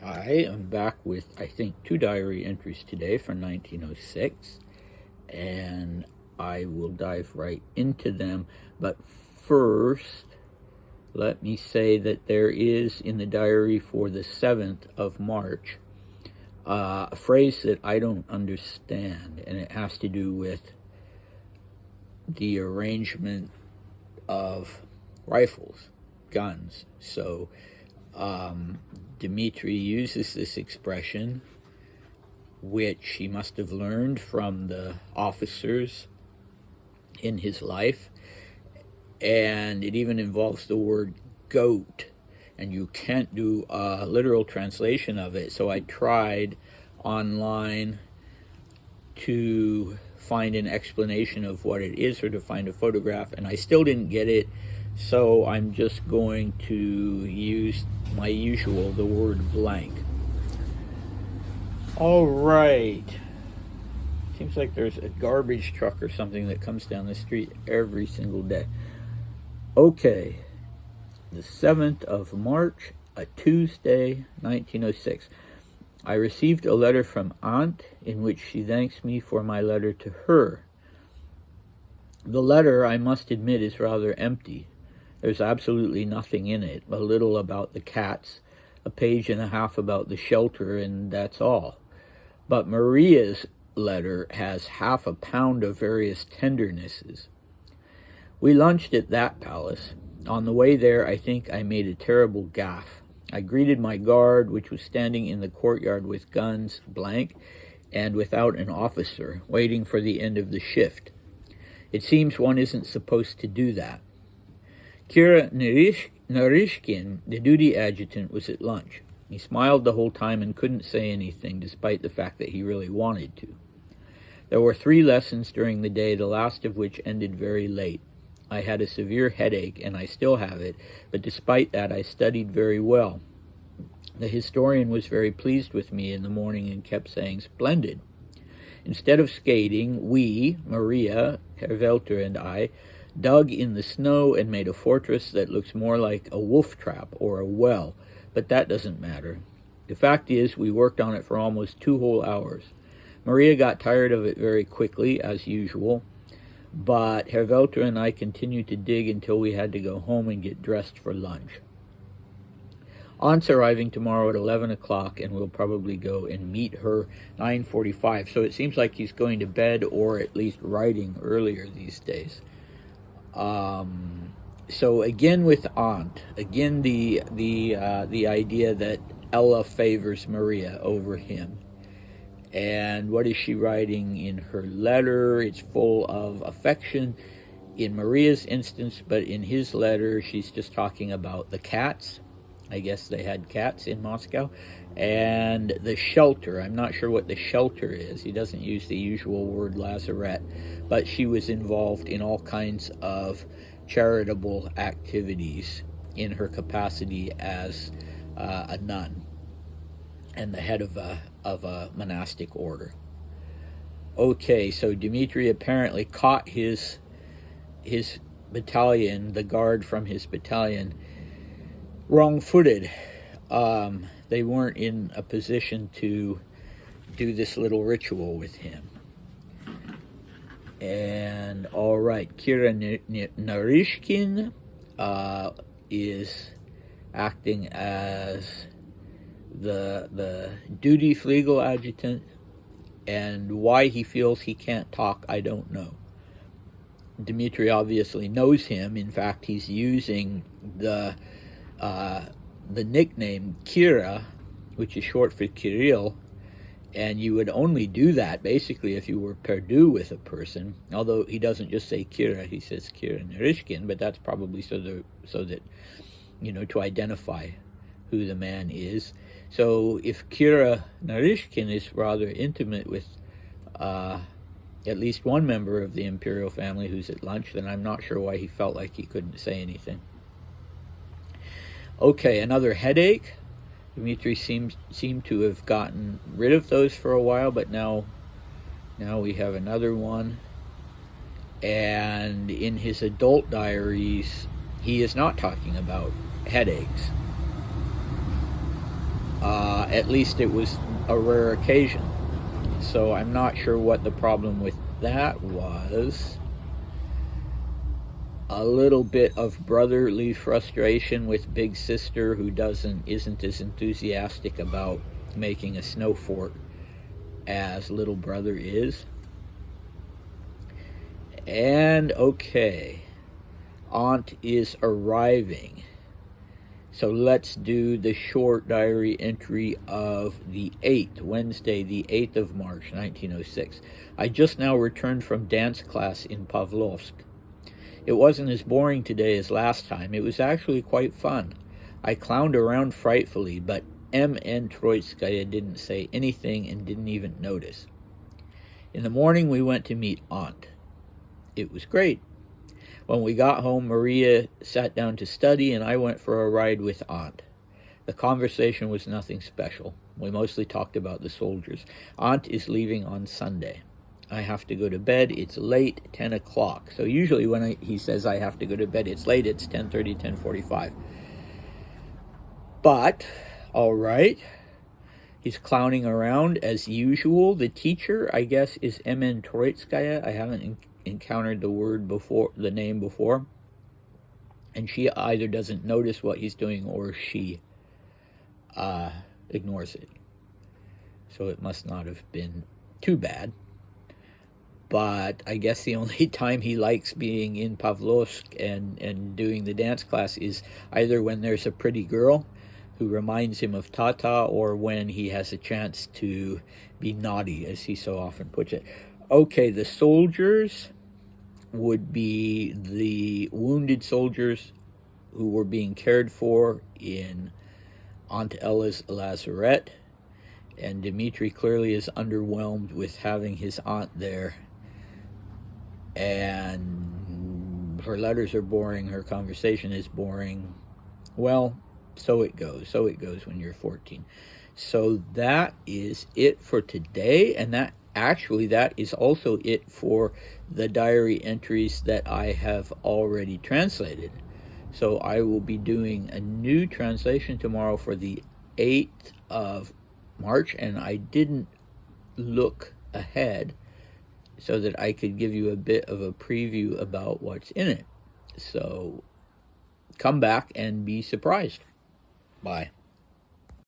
Hi, I'm back with, I think, two diary entries today from 1906, and I will dive right into them. But first, let me say that there is in the diary for the 7th of March a phrase that I don't understand, and it has to do with the arrangement of rifles, guns. So, Dmitri uses this expression, which he must have learned from the officers in his life, and it even involves the word goat, and you can't do a literal translation of it. So I tried online to find an explanation of what it is or to find a photograph, and I still didn't get it. So I'm just going to use my usual, the word blank. All right. Seems like there's a garbage truck or something that comes down the street every single day. Okay. The 7th of March, a Tuesday, 1906. I received a letter from Aunt in which she thanks me for my letter to her. The letter, I must admit, is rather empty. There's absolutely nothing in it, a little about the cats, a page and a half about the shelter, and that's all. But Maria's letter has half a pound of various tendernesses. We lunched at that palace. On the way there, I think I made a terrible gaffe. I greeted my guard, which was standing in the courtyard with guns blank and without an officer, waiting for the end of the shift. It seems one isn't supposed to do that. Kira Narishkin, the duty adjutant, was at lunch. He smiled the whole time and couldn't say anything, despite the fact that he really wanted to. There were 3 lessons during the day, the last of which ended very late. I had a severe headache, and I still have it, but despite that, I studied very well. The historian was very pleased with me in the morning and kept saying, "Splendid." Instead of skating, we, Maria, Herr Welter, and I, dug in the snow and made a fortress that looks more like a wolf trap or a well, but that doesn't matter. The fact is, we worked on it for almost 2 whole hours. Maria got tired of it very quickly, as usual, but Herr Welter and I continued to dig until we had to go home and get dressed for lunch. Aunt's arriving tomorrow at 11 o'clock, and we'll probably go and meet her 9:45. So it seems like he's going to bed or at least writing earlier these days. So again with Aunt, again the idea that Ella favors Maria over him. And what is she writing in her letter? It's full of affection in Maria's instance, but in his letter she's just talking about the cats. I guess they had cats in Moscow. And the shelter. I'm not sure what the shelter is. He doesn't use the usual word lazarette, but she was involved in all kinds of charitable activities in her capacity as a nun and the head of a monastic order. Okay, so Dmitri apparently caught his battalion, the guard from his battalion, wrong-footed. They weren't in a position to do this little ritual with him. And all right, Kira Narishkin is acting as the duty legal adjutant, and why he feels he can't talk, I don't know. Dmitri obviously knows him. In fact, he's using the nickname Kira, which is short for Kirill, and you would only do that basically if you were perdu with a person, although he doesn't just say Kira, he says Kira Narishkin, but that's probably so that to identify who the man is. So if Kira Narishkin is rather intimate with at least one member of the imperial family who's at lunch, then I'm not sure why he felt like he couldn't say anything. Okay, another headache. Dmitri seemed to have gotten rid of those for a while, but now we have another one. And in his adult diaries, he is not talking about headaches. at least it was a rare occasion. So I'm not sure what the problem with that was. A little bit of brotherly frustration with big sister, who isn't as enthusiastic about making a snow fort as little brother is. And okay, aunt is arriving. So let's do the short diary entry of the 8th, Wednesday, the 8th of March, 1906. I just now returned from dance class in Pavlovsk. It wasn't as boring today as last time. It was actually quite fun. I clowned around frightfully, but M.N. Troitskaya didn't say anything and didn't even notice. In the morning, we went to meet Aunt. It was great. When we got home, Maria sat down to study, and I went for a ride with Aunt. The conversation was nothing special. We mostly talked about the soldiers. Aunt is leaving on Sunday. I have to go to bed. It's late, 10 o'clock. So usually when he says I have to go to bed, it's late. It's 10:30, 10:45. But, all right. He's clowning around as usual. The teacher, I guess, is M.N. Troitskaya. I haven't encountered the name before. And she either doesn't notice what he's doing or she ignores it. So it must not have been too bad. But I guess the only time he likes being in Pavlovsk and doing the dance class is either when there's a pretty girl who reminds him of Tata, or when he has a chance to be naughty, as he so often puts it. Okay, the soldiers would be the wounded soldiers who were being cared for in Aunt Ella's lazaret, and Dmitri clearly is underwhelmed with having his aunt there, and her letters are boring, her conversation is boring. Well, so it goes when you're 14. So that is it for today, and that is also it for the diary entries that I have already translated. So I will be doing a new translation tomorrow for the 8th of March, and I didn't look ahead so that I could give you a bit of a preview about what's in it. So come back and be surprised. Bye.